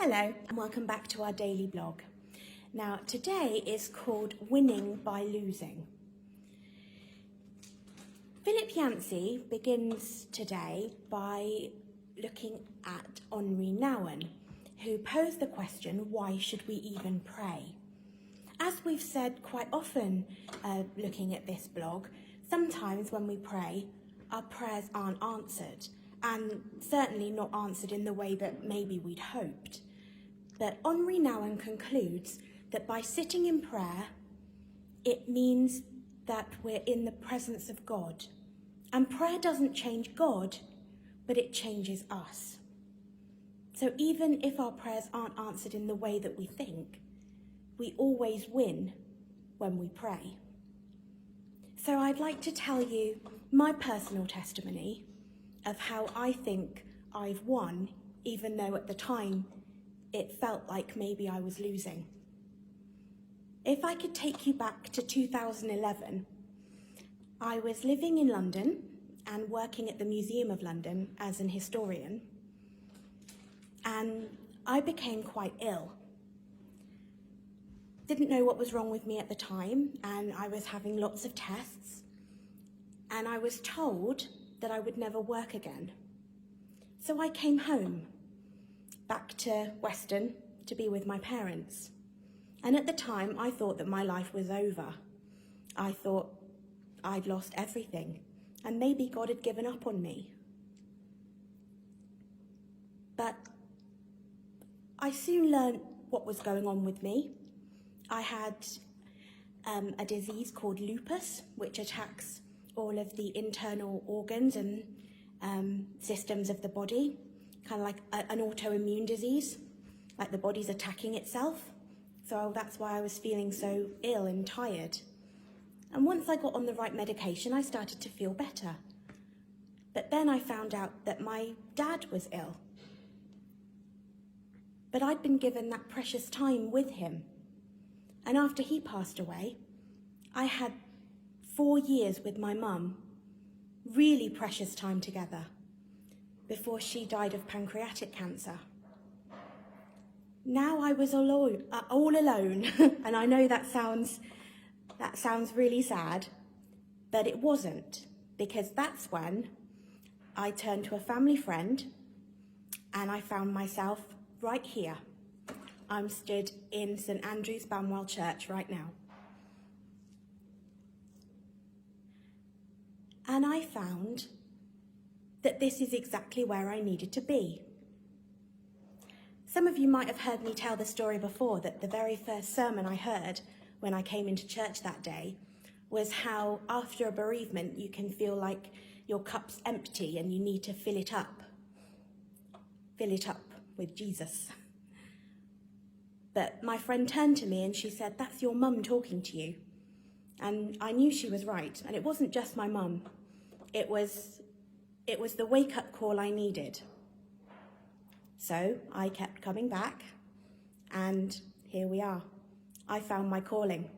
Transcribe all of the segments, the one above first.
Hello and welcome back to our daily blog. Now today is called Winning by Losing. Philip Yancey begins today by looking at Henri Nouwen, who posed the question, why should we even pray? As we've said quite often looking at this blog, sometimes when we pray, our prayers aren't answered, and certainly not answered in the way that maybe we'd hoped. But Henri Nouwen concludes that by sitting in prayer, it means that we're in the presence of God. And prayer doesn't change God, but it changes us. So even if our prayers aren't answered in the way that we think, we always win when we pray. So I'd like to tell you my personal testimony of how I think I've won, even though at the time it felt like maybe I was losing. If I could take you back to 2011, I was living in London and working at the Museum of London as an historian, and I became quite ill. Didn't know what was wrong with me at the time, and I was having lots of tests, and I was told that I would never work again. So I came home, back to Weston, to be with my parents. And at the time, I thought that my life was over. I thought I'd lost everything, and maybe God had given up on me. But I soon learned what was going on with me. I had a disease called lupus, which attacks all of the internal organs and systems of the body, kind of like an autoimmune disease, like the body's attacking itself. So that's why I was feeling so ill and tired. And once I got on the right medication, I started to feel better. But then I found out that my dad was ill. But I'd been given that precious time with him. And after he passed away, I had 4 years with my mum, really precious time together, before she died of pancreatic cancer. Now I was all alone, and I know that sounds really sad, but it wasn't, because that's when I turned to a family friend and I found myself right here. I'm stood in St Andrew's Banwell Church right now. And I found that this is exactly where I needed to be. Some of you might have heard me tell the story before, that the very first sermon I heard when I came into church that day was how after a bereavement you can feel like your cup's empty and you need to fill it up. Fill it up with Jesus. But my friend turned to me and she said, "That's your mum talking to you." And I knew she was right. And it wasn't just my mum. It was the wake-up call I needed. So I kept coming back, and here we are. I found my calling.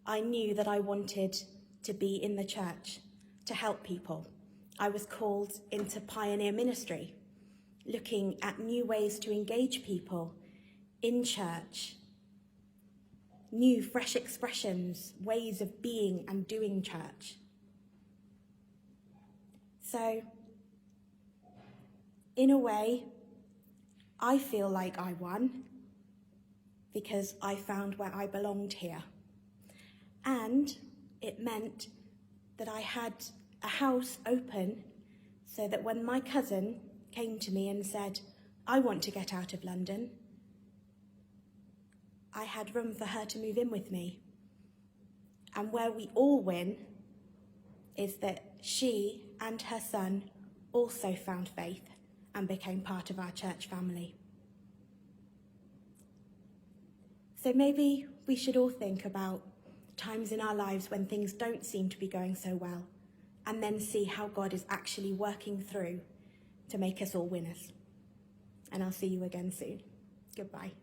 I knew that I wanted to be in the church, to help people. I was called into pioneer ministry, looking at new ways to engage people in church, new, fresh expressions, ways of being and doing church. So, in a way, I feel like I won because I found where I belonged here. And it meant that I had a house open so that when my cousin came to me and said, "I want to get out of London," I had room for her to move in with me. And where we all win is that she and her son also found faith and became part of our church family. So maybe we should all think about times in our lives when things don't seem to be going so well, and then see how God is actually working through to make us all winners. And I'll see you again soon. Goodbye.